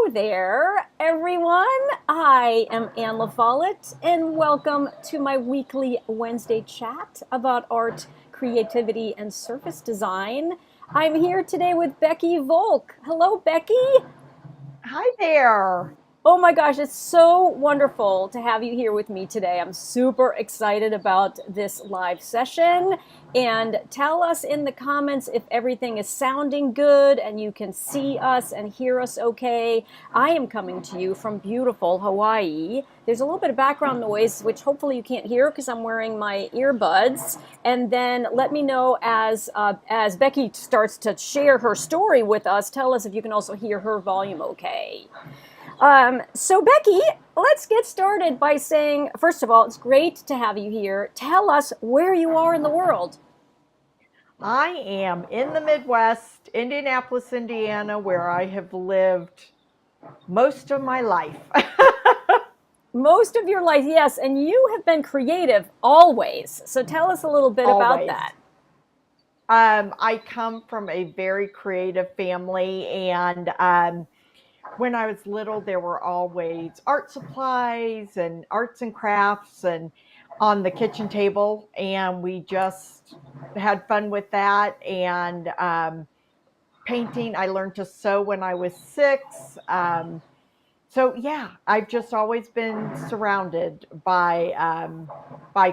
Hello there, everyone. I am LaFollette, and welcome to my weekly Wednesday chat about art, creativity, and surface design. I'm here today with Becky Volk. Hello, Becky. Hi there. Oh my gosh, it's so wonderful to have you here with me today. I'm super excited about this live session. And tell us in the comments if everything is sounding good and you can see us and hear us okay. I am coming to you from beautiful Hawaii. There's a little bit of background noise, which hopefully you can't hear because I'm wearing my earbuds. And then let me know as Becky starts to share her story with us. Tell us if you can also hear her volume okay. So Becky, let's get started by saying, first of all, it's great to have you here. Tell us where you are in the world. I am in the Midwest, Indianapolis, Indiana, where I have lived most of my life. Most of your life, yes, and you have been creative always. So tell us a little bit about Always. that. I come from a very creative family, and when I was little, there were always art supplies and arts and crafts and on the kitchen table, and we just had fun with that. And painting, I learned to sew when I was 6. So yeah, I've just always been surrounded by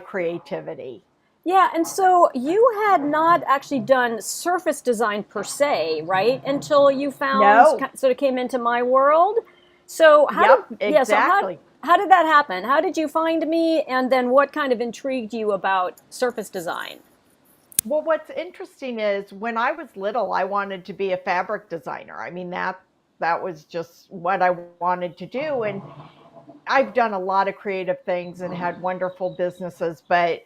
creativity. Yeah, and so you had not actually done surface design per se, right? Until you found No, sort of came into my world. So how did yep, yeah, so exactly. how did that happen? How did you find me and then what kind of intrigued you about surface design? Well, what's interesting is when I was little, I wanted to be a fabric designer. I mean, that was just what I wanted to do. And I've done a lot of creative things and had wonderful businesses, but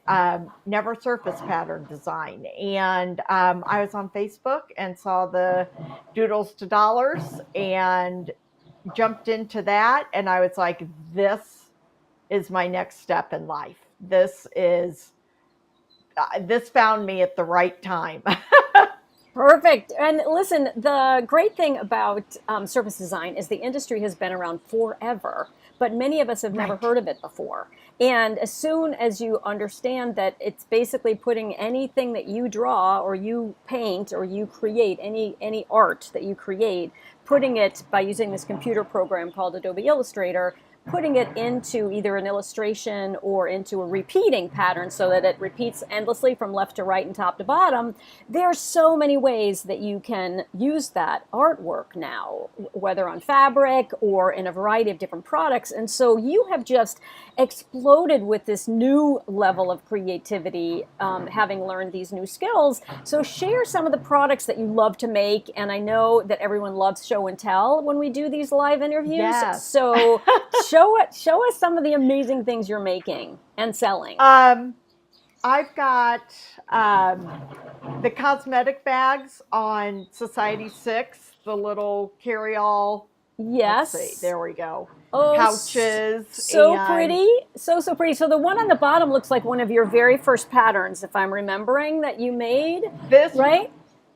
never surface pattern design. And I was on Facebook and saw the Doodles to Dollars and jumped into that. And I was like, this is my next step in life. This found me at the right time. Perfect. And listen, the great thing about surface design is the industry has been around forever, but many of us have never Right. heard of it before. And as soon as you understand that it's basically putting anything that you draw or you paint or you create, any art that you create, putting it by using this computer program called Adobe Illustrator, putting it into either an illustration or into a repeating pattern so that it repeats endlessly from left to right and top to bottom. There's so many ways that you can use that artwork now, whether on fabric or in a variety of different products. And so you have just exploded with this new level of creativity, having learned these new skills. So share some of the products that you love to make. And I know that everyone loves show and tell when we do these live interviews. Yes. So show us some of the amazing things you're making and selling. um, I've got the cosmetic bags on Society 6, the little carry-all. Let's see, Yes. there we go. Oh, Pouches so and pretty. So pretty. So the one on the bottom looks like one of your very first patterns, if I'm remembering, that you made, this right?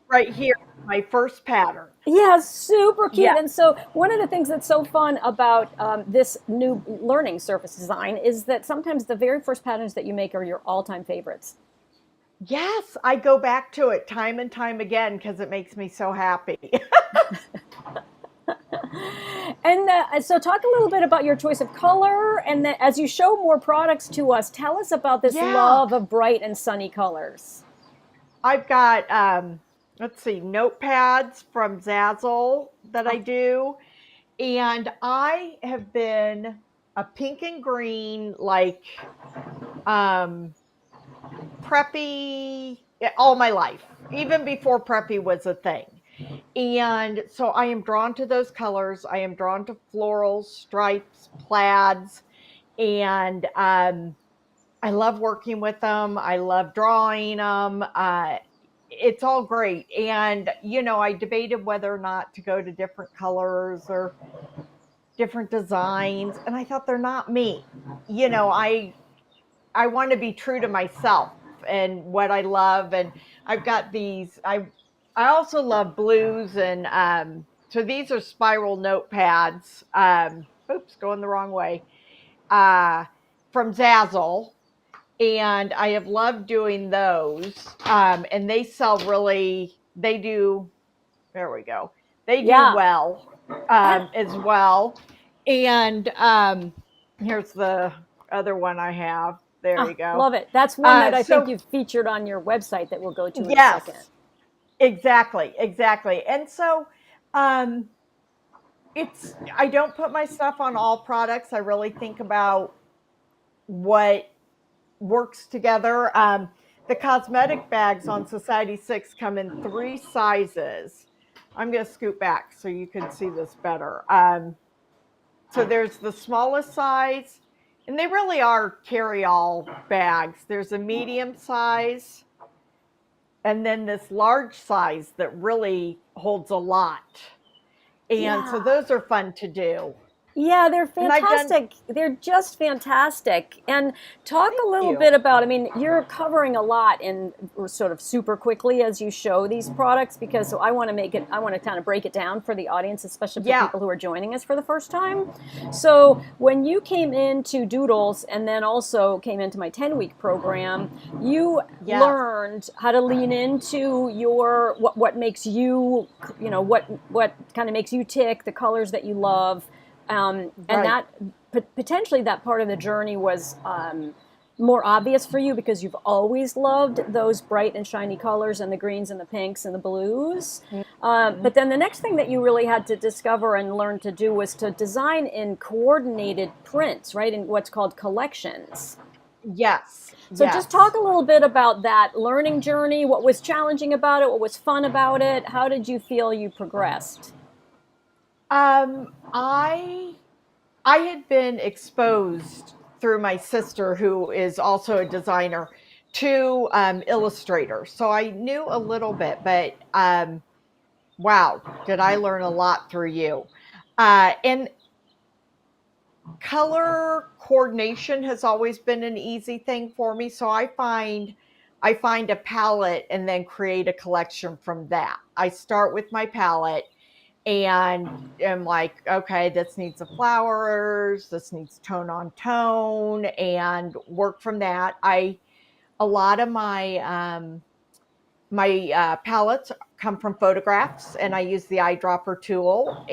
right here, my first pattern. Yeah, super cute. Yeah. And so one of the things that's so fun about this new learning surface design is that sometimes the very first patterns that you make are your all-time favorites. Yes, I go back to it time and time again because it makes me so happy. And so talk a little bit about your choice of color. And then as you show more products to us, tell us about this Yeah. love of bright and sunny colors. I've got let's see, notepads from Zazzle that I do. And I have been a pink and green, like um, preppy all my life, even before preppy was a thing. And so I am drawn to those colors. I am drawn to florals, stripes, plaids, and I love working with them. I love drawing them. It's all great. And, I debated whether or not to go to different colors or different designs. And I thought they're not me. You know, I I want to be true to myself and what I love. And I've got these. I also love blues and so these are spiral notepads. Oops, going the wrong way. Uh, from Zazzle, and I have loved doing those. And they sell really. They do. There we go. They do Yeah. well And as well. And here's the other one I have. There you go. love it. That's one that I think So you've featured on your website that we'll go to in a second. yes, exactly, exactly. And so um, it's I don't put my stuff on all products. I really think about what works together. The cosmetic bags on Society 6 come in 3 sizes. I'm going to scoot back so you can see this better. So there's the smallest size, and they really are carry-all bags. There's a medium size, and then this large size that really holds a lot. And so Yeah. those are fun to do. Yeah, they're And I've done, fantastic. They're just fantastic. And talk a thank little you. bit about, I mean, you're covering a lot in sort of super quickly as you show these products because I want to make it, I want to kind of break it down for the audience, especially for Yeah, people who are joining us for the first time. So when you came into Doodles and then also came into my 10-week program, you yes, learned how to lean into your, what makes you, what kind of makes you tick, the colors that you love, and right. that potentially that part of the journey was more obvious for you because you've always loved those bright and shiny colors and the greens and the pinks and the blues. Mhm. But then the next thing that you really had to discover and learn to do was to design in coordinated prints, right? In what's called collections. Yes, So just talk yes. a little bit about that learning journey. What was challenging about it? What was fun about it? How did you feel you progressed? Um, I I had been exposed through my sister, who is also a designer, to Illustrator, so I knew a little bit. But wow, did I learn a lot through you? And color coordination has always been an easy thing for me. So I find a palette and then create a collection from that. I start with my palette and am like, okay, this needs the flowers, this needs tone on tone, and work from that. I A lot of my palettes come from photographs, and I use the eyedropper tool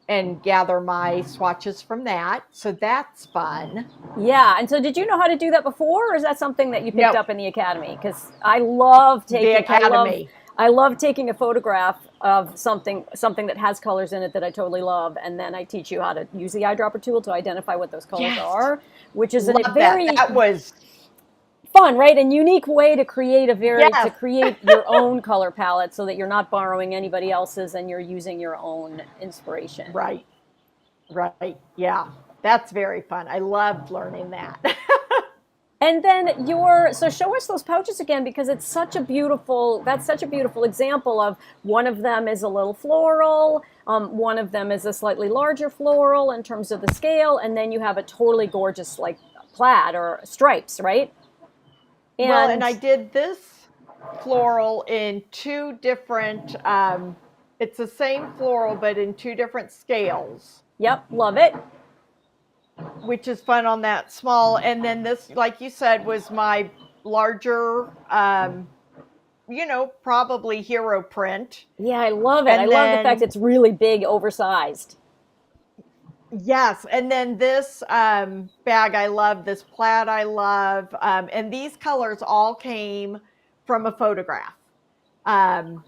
and gather my swatches from that. So that's fun. Yeah, and so did you know how to do that before, or is that something that you picked No, up in the academy? Because I love the taking, academy. I love taking a photograph of something that has colors in it that I totally love, and then I teach you how to use the eyedropper tool to identify what those colors Yes, are, which is a love that. very That was fun, right, and unique way to create to yes, create your own color palette, so that you're not borrowing anybody else's and you're using your own inspiration. right, right. Yeah, that's very fun. I loved learning that. And then your so show us those pouches again because it's such a beautiful that's such a beautiful example of one of them is a little floral, one of them is a slightly larger floral in terms of the scale, and then you have a totally gorgeous like plaid or stripes, right? Well, and And I did this floral in two different. It's the same floral, but in two different scales, yep, love it. which is fun on that small. And then this, like you said, was my larger, probably hero print. Yeah, I love it. I And love the fact then, it's really big, oversized. yes, and then this bag I love, this plaid I love. And these colors all came from a photograph. Um,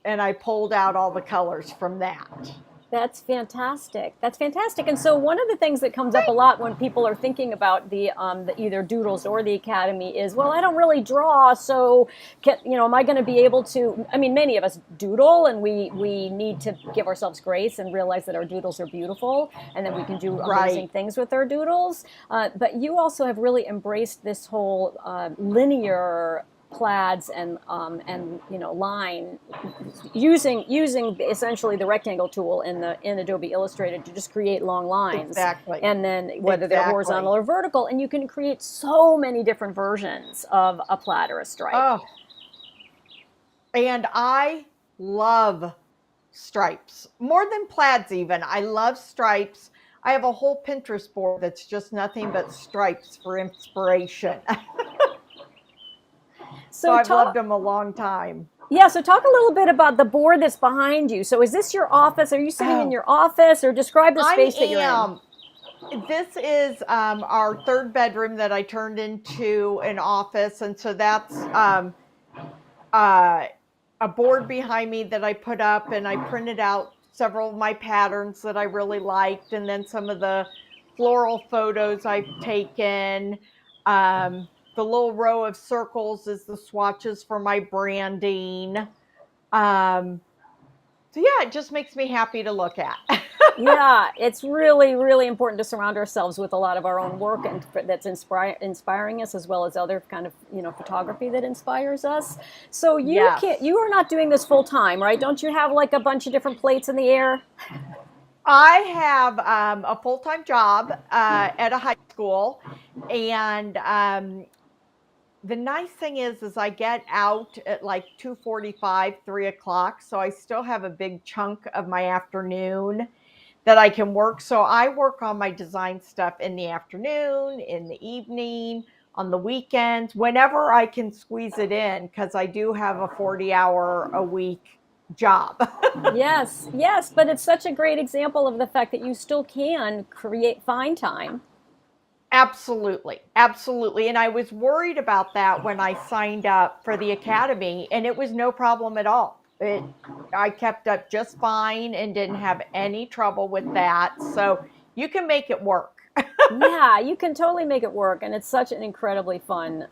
and I pulled out all the colors from that. That's fantastic. That's fantastic. And so one of the things that comes up a lot when people are thinking about the either Doodles or the Academy is, well, I don't really draw, so am I going to be able to? I mean, many of us doodle, and we need to give ourselves grace and realize that our doodles are beautiful, and that we can do amazing Right. things with our doodles. But you also have really embraced this whole linear plaids and line using essentially the rectangle tool in Adobe Illustrator to just create long lines, Exactly. and then whether they're Exactly. horizontal or vertical, and you can create so many different versions of a plaid or a stripe. Oh, and I love stripes, more than plaids even. I love stripes. I have a whole Pinterest board that's just nothing but stripes for inspiration. So So I've loved talk, them a long time. yeah, so talk a little bit about the board that's behind you. So is this your office? Are you sitting in Oh, your office, or describe the I space that you're in? am. This is our third bedroom that I turned into an office. And so that's uh, a board behind me that I put up, and I printed out several of my patterns that I really liked, and then some of the floral photos I've taken. The little row of circles is the swatches for my branding. So yeah, it just makes me happy to look at. Yeah, it's really, really important to surround ourselves with a lot of our own work and that's inspiring us, as well as other kind of photography that inspires us. So Yes. you are not doing this full time, right? Don't you have like a bunch of different plates in the air? I have a full time job at a high school, and the nice thing is I get out at like 2:45, 3 o'clock, so I still have a big chunk of my afternoon that I can work. So I work on my design stuff in the afternoon, in the evening, on the weekends, whenever I can squeeze it in, because I do have a 40-hour a week job. Yes, yes, but it's such a great example of the fact that you still can find time. Absolutely. Absolutely. And I was worried about that when I signed up for the academy, and it was no problem at all. I kept up just fine and didn't have any trouble with that. So you can make it work. Yeah, you can totally make it work, and it's such an incredibly fun,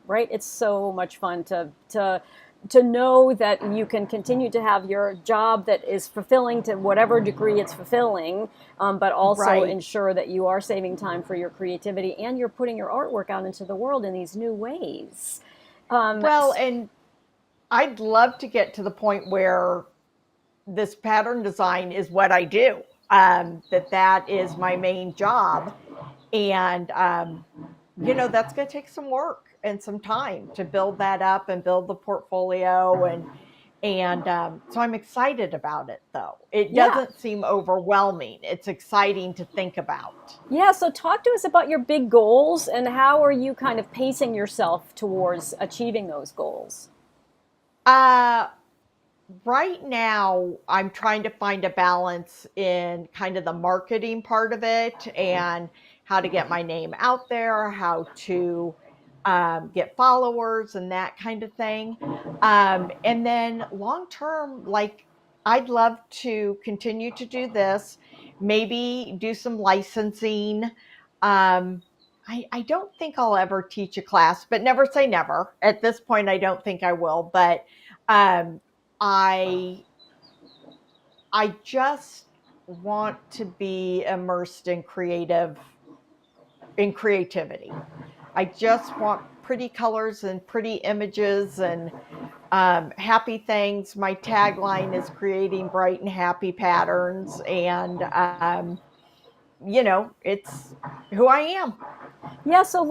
right? It's so much fun to know that you can continue to have your job that is fulfilling to whatever degree it's fulfilling, but also Right. ensure that you are saving time for your creativity and you're putting your artwork out into the world in these new ways. Um, Well, and I'd love to get to the point where this pattern design is what I do. That is my main job, and that's going to take some work and some time to build that up and build the portfolio, and so I'm excited about it. Though it yeah, doesn't seem overwhelming, it's exciting to think about. yeah. So talk to us about your big goals and how are you kind of pacing yourself towards achieving those goals? Uh, right now, I'm trying to find a balance in kind of the marketing part of it and how to get my name out there, how to get followers and that kind of thing. And then long term, like I'd love to continue to do this, maybe do some licensing. I don't think I'll ever teach a class, but never say never. At this point, I don't think I will, but um, I I just want to be immersed in creativity. I just want pretty colors and pretty images and happy things. My tagline is creating bright and happy patterns, and it's who I am. Yeah, so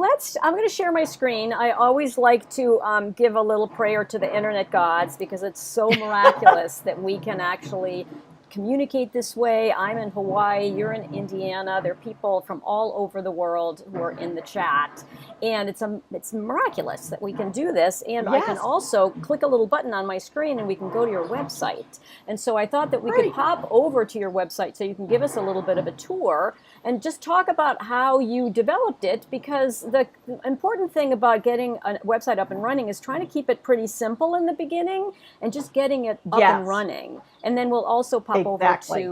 I'm going to share my screen. I always like to give a little prayer to the internet gods because it's so miraculous that we can actually communicate this way. I'm in Hawaii, you're in Indiana. There are people from all over the world who are in the chat. And it's miraculous that we can do this. And I can Yes, also click a little button on my screen and we can go to your website. And so I thought that we could great. pop over to your website so you can give us a little bit of a tour and just talk about how you developed it, because the important thing about getting a website up and running is trying to keep it pretty simple in the beginning and just getting it up and Yes, running. And then we'll also pop over exactly.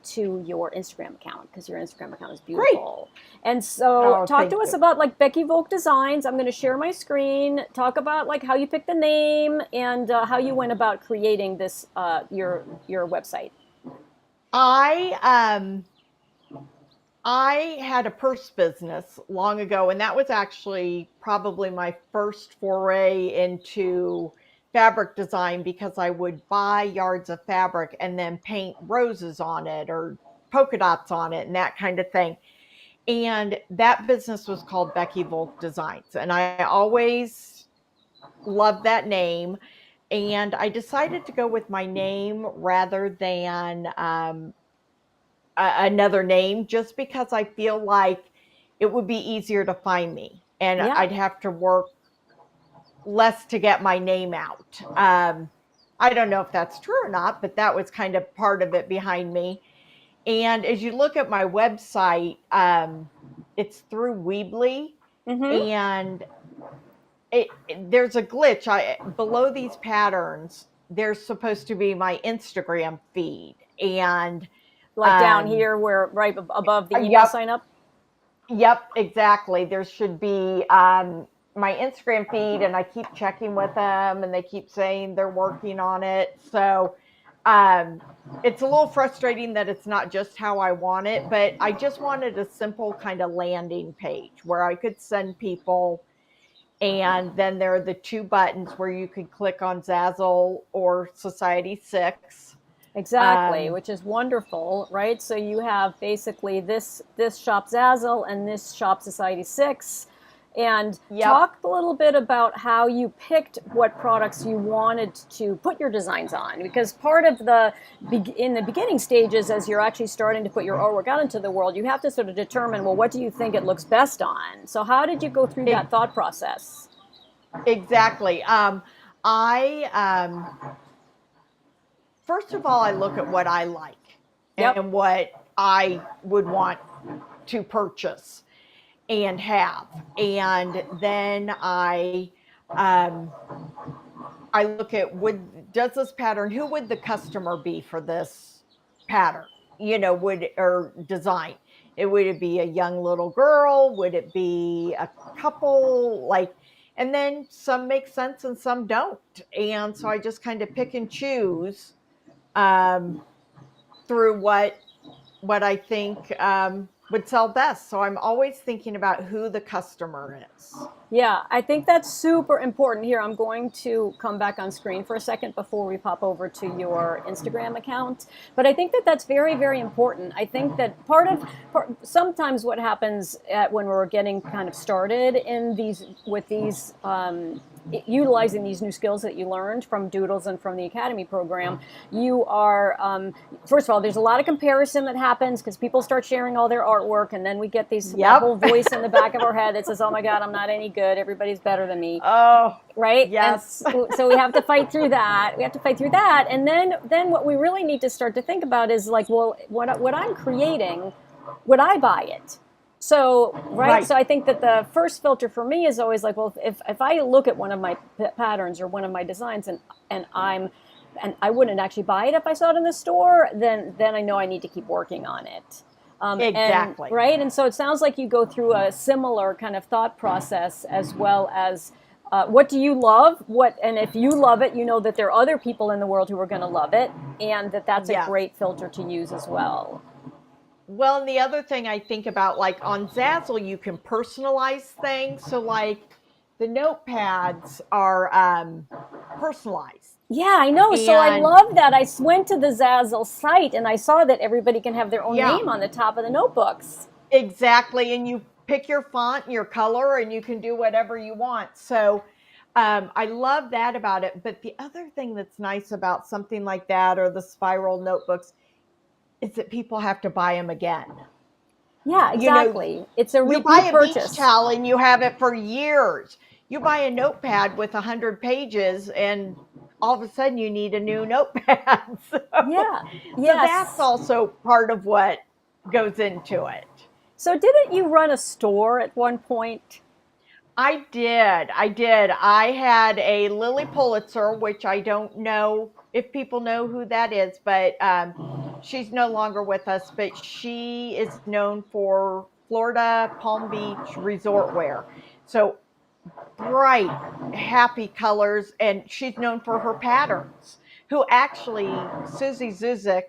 to your Instagram account because your Instagram account is Great. beautiful. And so Oh, talk to thank us you. about like Becky Volk Designs. I'm going to share my screen, talk about like how you picked the name and how you went about creating this your website. I I had a purse business long ago, and that was actually probably my first foray into fabric design because I would buy yards of fabric and then paint roses on it or polka dots on it and that kind of thing. And that business was called Becky Volk Designs. And I always loved that name. And I decided to go with my name rather than another name, just because I feel like it would be easier to find me and Yeah. I'd have to work less to get my name out. I don't know if that's true or not, but that was kind of part of it behind me. And as you look at my website, it's through Weebly, Mm-hmm. and there's a glitch. Below these patterns, there's supposed to be my Instagram feed, and Like down um, here where right above the email yep, sign up. yep, exactly. There should be my Instagram feed, and I keep checking with them, and they keep saying they're working on it. So um, it's a little frustrating that it's not just how I want it, but I just wanted a simple kind of landing page where I could send people. And then there are the two buttons where you can click on Zazzle or Society 6. Exactly, Um, which is wonderful, right? So you have basically this shop Zazzle and this shop Society 6. And yep. talk a little bit about how you picked what products you wanted to put your designs on, because part of the in the beginning stages, as you're actually starting to put your artwork out into the world, you have to sort of determine, well, what do you think it looks best on? So how did you go through that thought process? Exactly. I First of all, I look at what I like Yep. and what I would want to purchase and have, and then um, I look at, would does this pattern, who would the customer be for this pattern? Would or design? Would it be a young little girl? Would it be a couple? And then some make sense and some don't. And so I just kind of pick and choose um, through what I think would sell best. So I'm always thinking about who the customer is. Yeah, I think that's super important. Here, I'm going to come back on screen for a second before we pop over to your Instagram account. But I think that that's very, very important. I think that sometimes what happens when we're getting kind of started in these with these utilizing these new skills that you learned from Doodles and from the Academy program, you are first of all, there's a lot of comparison that happens because people start sharing all their artwork, and then we get that Yep. whole voice in the back of our head that says, "Oh my God, I'm not any good. Everybody's better than me." Oh, Right? And yes. so we have to fight through that. We have to fight through that, and then what we really need to start to think about is like, well, what I'm creating, would I buy it? So, right. Right. So I think that the first filter for me is always like, well, if I look at one of my patterns or one of my designs and I wouldn't actually buy it if I saw it in the store, then I know I need to keep working on it. And Exactly. right, and so it sounds like you go through a similar kind of thought process as well as what do you love? And if you love it, you know that there are other people in the world who are going to love it, and that's a Yes. great filter to use as well. Well, and the other thing I think about, like on Zazzle, you can personalize things. So, like the notepads are personalized, Yeah, I know. So I and love that. I went to the Zazzle site and I saw that everybody can have their own yeah, name on the top of the notebooks. exactly. And you pick your font and your color, and you can do whatever you want. So, I love that about it. But the other thing that's nice about something like that, or the spiral notebooks, is that people have to buy them again. Yeah, You know, exactly. It's a you buy repeat a beach purchase. towel and you have it for years. You buy a notepad with 100 pages, and all of a sudden you need a new notepad. Yeah. So that's Yes. also part of what goes into it. So didn't you run a store at one point? I did. I did. I had a Lily Pulitzer, which I don't know if people know who that is, but she's no longer with us. But she is known for Florida Palm Beach resort wear. So bright, happy colors, and she's known for her patterns. Who actually, Susie Zuzik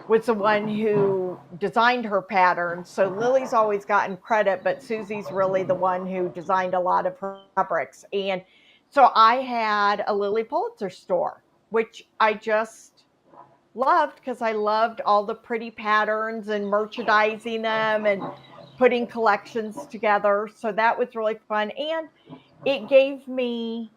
was the one who designed her patterns. So Lily's always gotten credit, but Susie's really the one who designed a lot of her fabrics. And so I had a Lily Pulitzer store, which I just loved because I loved all the pretty patterns and merchandising them and putting collections together. So that was really fun. And it gave me,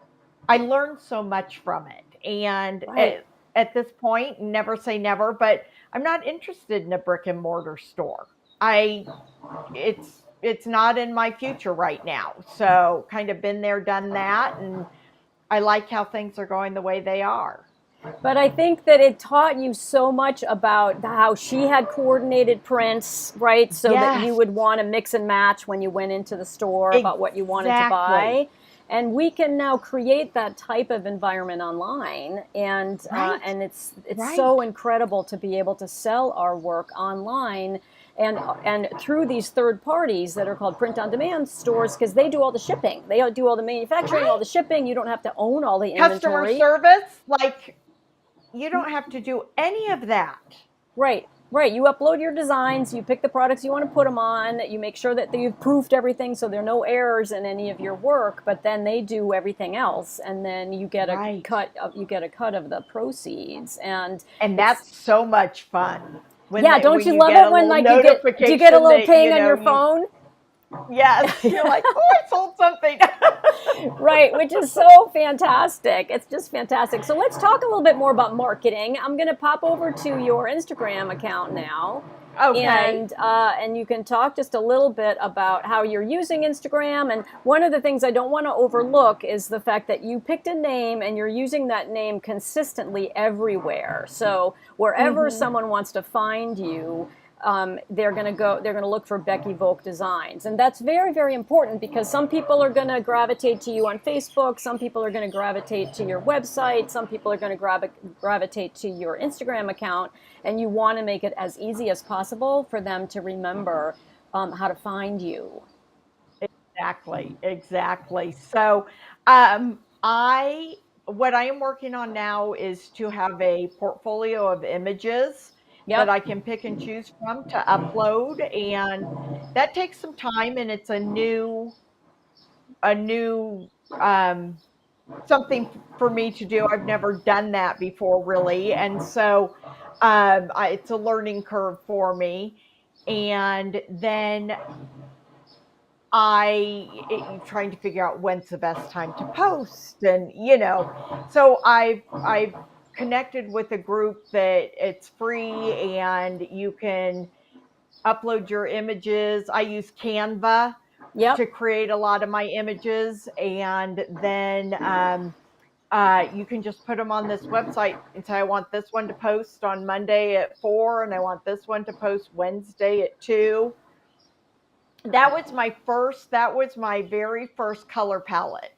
I learned so much from it. And Right. at this point, never say never, but I'm not interested in a brick and mortar store. I it's not in my future right now. So kind of been there, done that, and I like how things are going the way they are. But I think that it taught you so much about how she had coordinated prints, right? So that you Yes, would want to mix and match when you went into the store about what you wanted to exactly. buy. And we can now create that type of environment online, Right, and it's so right, incredible to be able to sell our work online and through these third parties that are called print on demand stores because they do all the shipping, they do all the manufacturing, all right. the shipping. You don't have to own all the Customer inventory. service, like you don't have to do any of that. Right, right. You upload your designs, you pick the products you want to put them on, you make sure that you've proofed everything so there are no errors in any of your work, but then they do everything else and then Right. you get a cut of the proceeds. And And it's that's so much fun yeah, don't when you you love get a it when little like do you get a notification little that ping on your you phone? yes, you're like, oh, I sold something. Right, which is so fantastic. It's just fantastic. So let's talk a little bit more about marketing. I'm going to pop over to your Instagram account now, Okay. and you can talk just a little bit about how you're using Instagram. And one of the things I don't want to overlook is the fact that you picked a name and you're using that name consistently everywhere. So wherever Mm-hmm. someone wants to find you, they're going to go, they're going to look for Becky Volk Designs. And that's very, very important because some people are going to gravitate to you on Facebook. Some people are going to gravitate to your website. Some people are going to gravitate to your Instagram account. And you want to make it as easy as possible for them to remember how to find you. Exactly, exactly. So, I what I am working on now is to have a portfolio of images that Yep. I can pick and choose from to upload, and that takes some time, and it's a new something for me to do. I've never done that before, really, and so it's a learning curve for me. And then trying to figure out when's the best time to post, and so I've connected with a group that it's free and you can upload your images. I use Canva Yep. to create a lot of my images, and then you can just put them on this website and say, I want this one to post on Monday at 4, and I want this one to post Wednesday at 2. That was my very first color palette,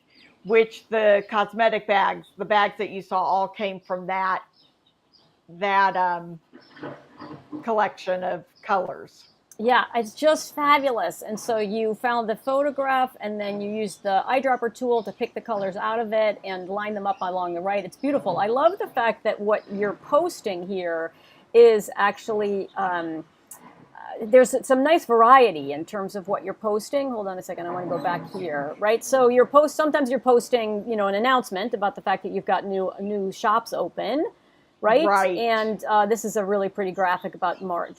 which the cosmetic bags, the bags that you saw, all came from that collection of colors. Yeah, it's just fabulous. And so you found the photograph and then you used the eyedropper tool to pick the colors out of it and line them up along the right. It's beautiful. I love the fact that what you're posting here is actually there's some nice variety in terms of what you're posting. Hold on a second, I want to go back here. Right, so your post sometimes you're posting, an announcement about the fact that you've got new shops open, right? Right. And this is a really pretty graphic about March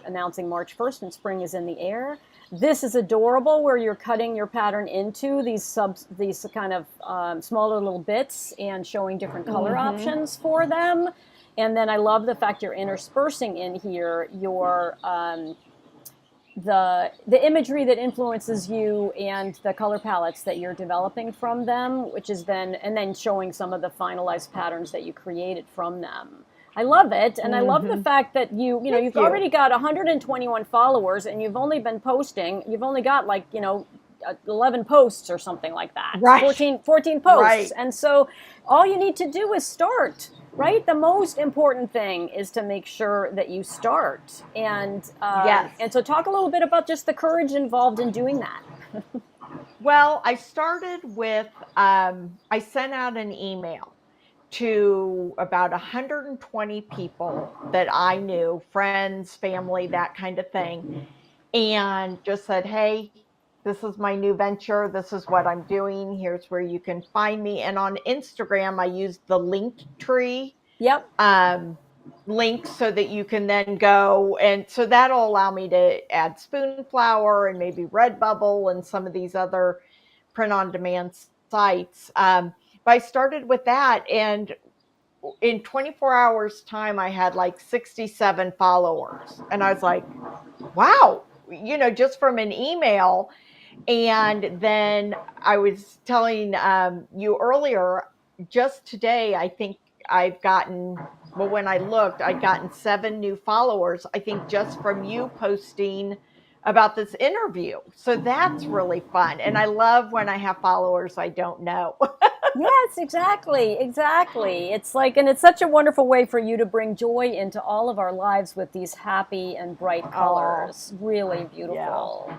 announcing March 1st and spring is in the air. This is adorable, where you're cutting your pattern into these kind of smaller little bits and showing different color Mm-hmm. options for them. And then I love the fact you're interspersing in here your the imagery that influences you and the color palettes that you're developing from them, which is then and then showing some of the finalized patterns that you created from them. I love it, and I love the Mm-hmm. fact that Thank you've you. already got 121 followers, and you've only been posting. You've only got 11 posts or something like that. Right. 14 posts, Right. and so all you need to do is start. Right, the most important thing is to make sure that you start, Yes. and so talk a little bit about just the courage involved in doing that. Well, I started with I sent out an email to about 120 people that I knew, friends, family, that kind of thing, and just said, hey, this is my new venture. This is what I'm doing. Here's where you can find me. And on Instagram, I used the link tree Yep. um, link so that you can then go. And so that'll allow me to add Spoonflower and maybe Redbubble and some of these other print on demand sites. But I started with that, and in 24 hours time, I had like 67 followers. And I was like, wow, just from an email. And then I was telling you earlier, just today, I think I've gotten, well, when I looked, I'd gotten 7 new followers, I think just from you posting about this interview. So that's really fun. And I love when I have followers I don't know. Yes, exactly, exactly. It's like, and it's such a wonderful way for you to bring joy into all of our lives with these happy and bright Oh, colors. Really yeah. beautiful.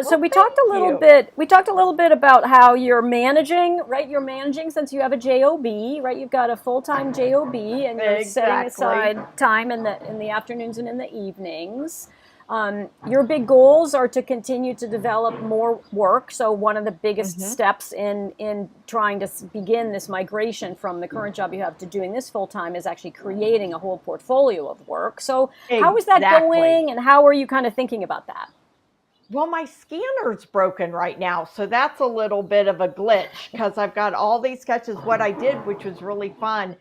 So Well, we talked thank a little you. bit. We talked a little bit about how you're managing, right? You're managing since you have a job, right? You've got a full-time job, and you're setting Exactly. aside time in the afternoons and in the evenings. Your big goals are to continue to develop more work. So one of the biggest Hmm. steps in trying to begin this migration from the current job you have to doing this full time is actually creating a whole portfolio of work. So how is that Exactly. going, and how are you kind of thinking about that? Well, my scanner's broken right now, so that's a little bit of a glitch because I've got all these sketches. What I did, which was really fun,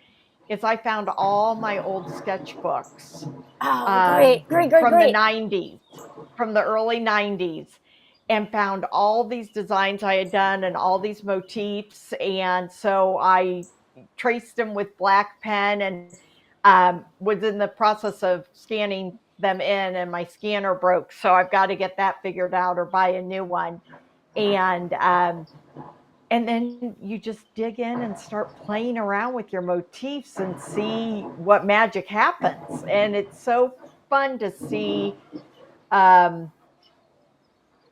is I found all my old sketchbooks Oh, great, great, great, from the great. 90s, from the early 90s, and found all these designs I had done and all these motifs. And so I traced them with black pen and was in the process of scanning them in, and my scanner broke. So I've got to get that figured out or buy a new one. And and then you just dig in and start playing around with your motifs and see what magic happens. And it's so fun to see um,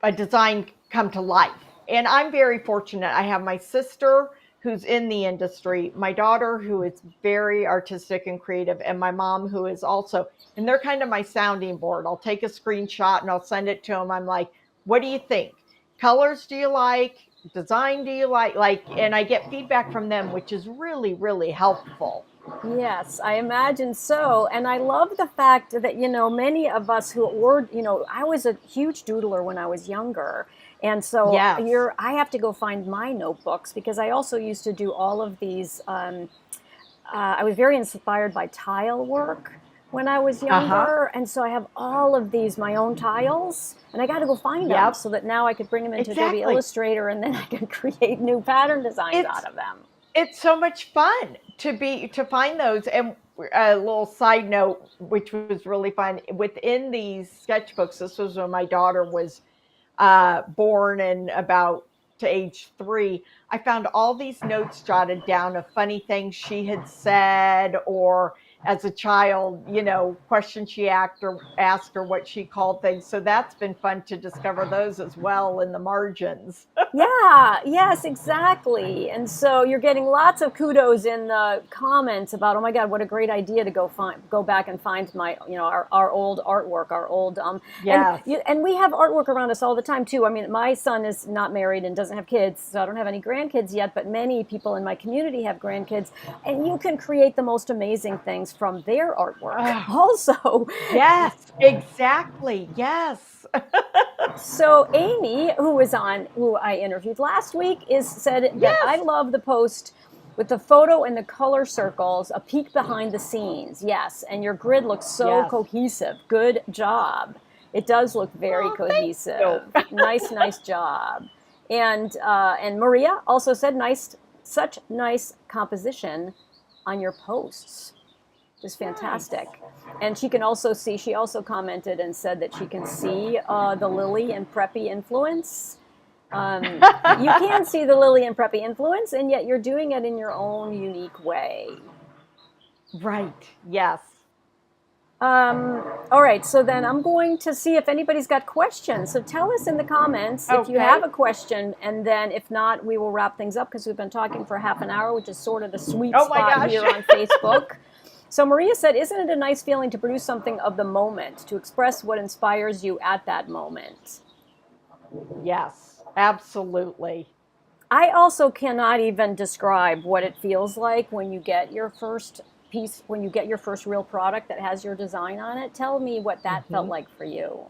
a design come to life. And I'm very fortunate. I have my sister who's in the industry, my daughter who is very artistic and creative, and my mom who is also, and they're kind of my sounding board. I'll take a screenshot and I'll send it to them. I'm like, what do you think? Colors do you like? Design do you like? And I get feedback from them, which is really, really helpful. Yes, I imagine so. And I love the fact that, many of us who were, I was a huge doodler when I was younger. And so Yes. I have to go find my notebooks because I also used to do all of these. I was very inspired by tile work when I was Uh huh. younger. And so I have all of these, my own tiles, and I got to go find them Yep. so that now I could bring them into Adobe Exactly. Illustrator and then I can create new pattern designs It's out of them. it's so much fun to find those. And a little side note, which was really fun, within these sketchbooks, this was when my daughter was born and about to age 3. I found all these notes jotted down of funny things she had said, or as a child, questions she asked or what she called things. So that's been fun to discover those as well in the margins. Yeah, yes, exactly. And so you're getting lots of kudos in the comments about, oh my God, what a great idea to go back and find my, our old artwork, our old, Yes. and we have artwork around us all the time too. I mean, my son is not married and doesn't have kids, so I don't have any grandkids yet, but many people in my community have grandkids, and you can create the most amazing things from their artwork Oh, also. yes, exactly. Yes. So Amy, who I interviewed last week, is said that I Yes. love the post with the photo and the color circles, a peek behind the scenes. Yes, and your grid looks so Yes. cohesive. Good job. It does look very Oh, thank cohesive. you. Nice, nice job. And Maria also said such nice composition on your posts. Just fantastic. Nice. And she can also see, she also commented and said that she can see the Lily and Preppy influence. You can see the Lily and Preppy influence, and yet you're doing it in your own unique way. Right. Yes. All right, so then I'm going to see if anybody's got questions. So tell us in the comments if you have Okay. a question, and then if not, we will wrap things up because we've been talking for half an hour, which is sort of the sweet Oh my spot gosh. here on Facebook. So Maria said, isn't it a nice feeling to produce something of the moment, to express what inspires you at that moment? Yes, absolutely. I also cannot even describe what it feels like when you get your first piece, when you get your first real product that has your design on it. Tell me what that felt Hmm. like for you.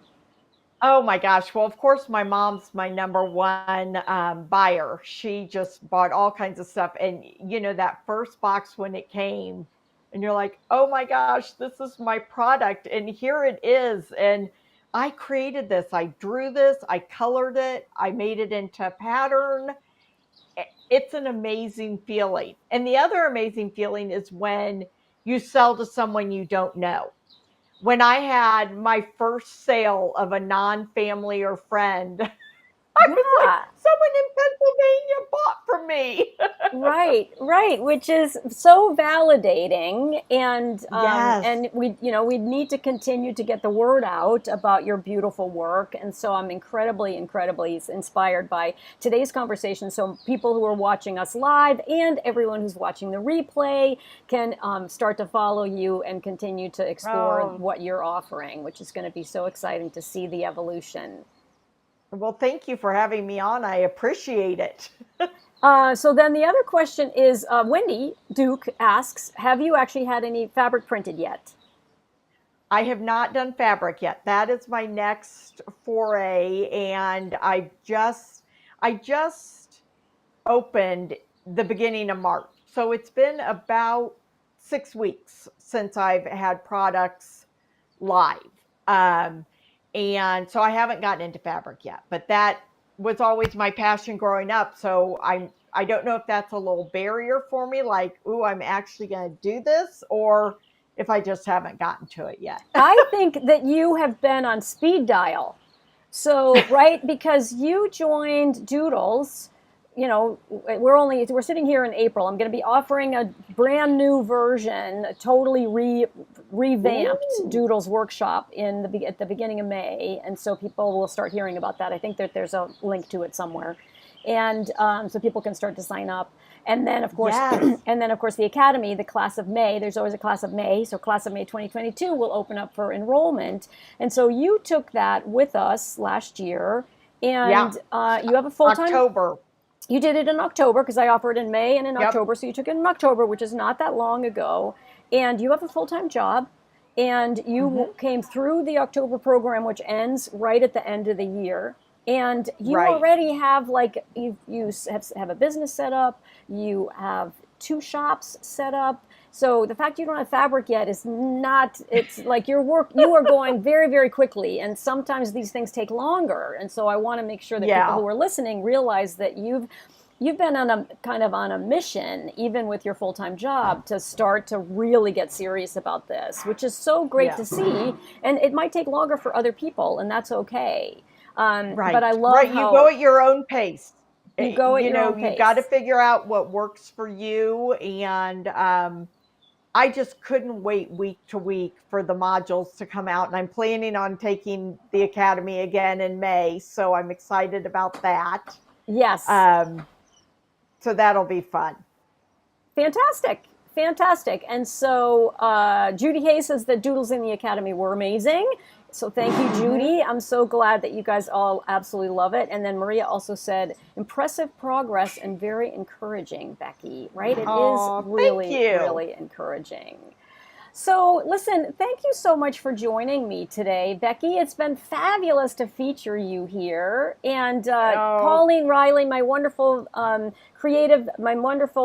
Oh my gosh. Well, of course, my mom's my number one buyer. She just bought all kinds of stuff. And, that first box when it came, and you're like, oh my gosh, this is my product. And here it is. And I created this. I drew this. I colored it. I made it into a pattern. It's an amazing feeling. And the other amazing feeling is when you sell to someone you don't know. When I had my first sale of a non-family or friend, I was like, Yeah. someone in Pennsylvania bought from me. Right, right, which is so validating, Yes. and we need to continue to get the word out about your beautiful work, and so I'm incredibly inspired by today's conversation. So people who are watching us live and everyone who's watching the replay can start to follow you and continue to explore Oh, what you're offering, which is going to be so exciting to see the evolution. well, thank you for having me on. I appreciate it. So then the other question is, Wendy Duke asks, have you actually had any fabric printed yet? I have not done fabric yet. That is my next foray, and I just opened the beginning of March. So it's been about 6 weeks since I've had products live. Um, and so I haven't gotten into fabric yet, but that was always my passion growing up. So I don't know if that's a little barrier for me, like, ooh, I'm actually going to do this, or if I just haven't gotten to it yet. I think that you have been on speed dial. So, right, because you joined Doodles, we're sitting here in April. I'm going to be offering a brand new version, a totally revamped Ooh, Doodles workshop at the beginning of May, and so people will start hearing about that. I think that there's a link to it somewhere, and so people can start to sign up. And then, of course, yes. the academy, the class of May. There's always a class of May, so class of May 2022 will open up for enrollment. And so you took that with us last year, Yeah. and you have a full time. October. You did it in October because I offered in May and in Yep. October, so you took it in October, which is not that long ago. And you have a full time job, and you Hmm. came through the October program, which ends right at the end of the year. And you Right. already have have a business set up. You have two shops set up. So the fact you don't have fabric yet is not, it's like you are going very quickly. And sometimes these things take longer. And so I want to make sure that people Yeah. who are listening realize that you've been on a kind of on a mission, even with your full-time job, to start to really get serious about this, which is so great Yeah. to see. And it might take longer for other people, and that's okay. But Right. I love Right. You go how at your own pace. you go at your own You've got to pace. figure out what works for you. And I just couldn't wait week to week for the modules to come out. And I'm planning on taking the academy again in May. So I'm excited about that. Yes. Um, so that'll be fun. Fantastic. Fantastic. And so Judy Hayes says that Doodles in the Academy were amazing. So thank you, Hmm. Judy. I'm so glad that you guys all absolutely love it. And then Maria also said, impressive progress and very encouraging, Becky, right? It is Oh, thank you. really encouraging. So, listen, thank you so much for joining me today, Becky. It's been fabulous to feature you here. And Oh, Colleen Riley, my wonderful,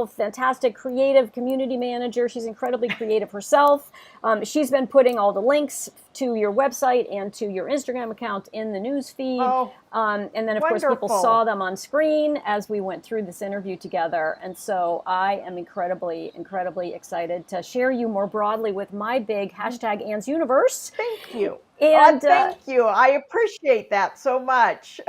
fantastic creative community manager. She's incredibly creative herself. She's been putting all the links to your website and to your Instagram account in the news feed. oh, And then, of course, people saw wonderful. them on screen as we went through this interview together. And so I am incredibly excited to share you more broadly with my big hashtag Anne's Universe. Thank you. And Thank you. I appreciate that so much.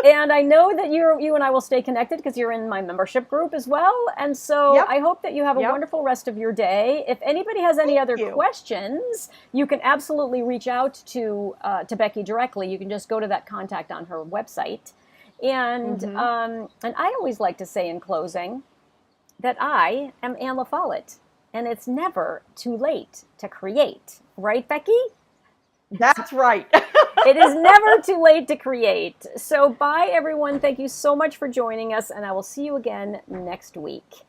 and I know that you and I will stay connected because you're in my membership group as well. And so Yep. I hope that you have a Yep. wonderful rest of your day. If anybody has any Thank other you. questions, you can absolutely reach out to Becky directly. You can just go to that contact on her website. Hmm. And I always like to say in closing that I am Anne LaFollette, and it's never too late to create. Right, Becky? That's right. It is never too late to create. So, bye, everyone. Thank you so much for joining us, and I will see you again next week.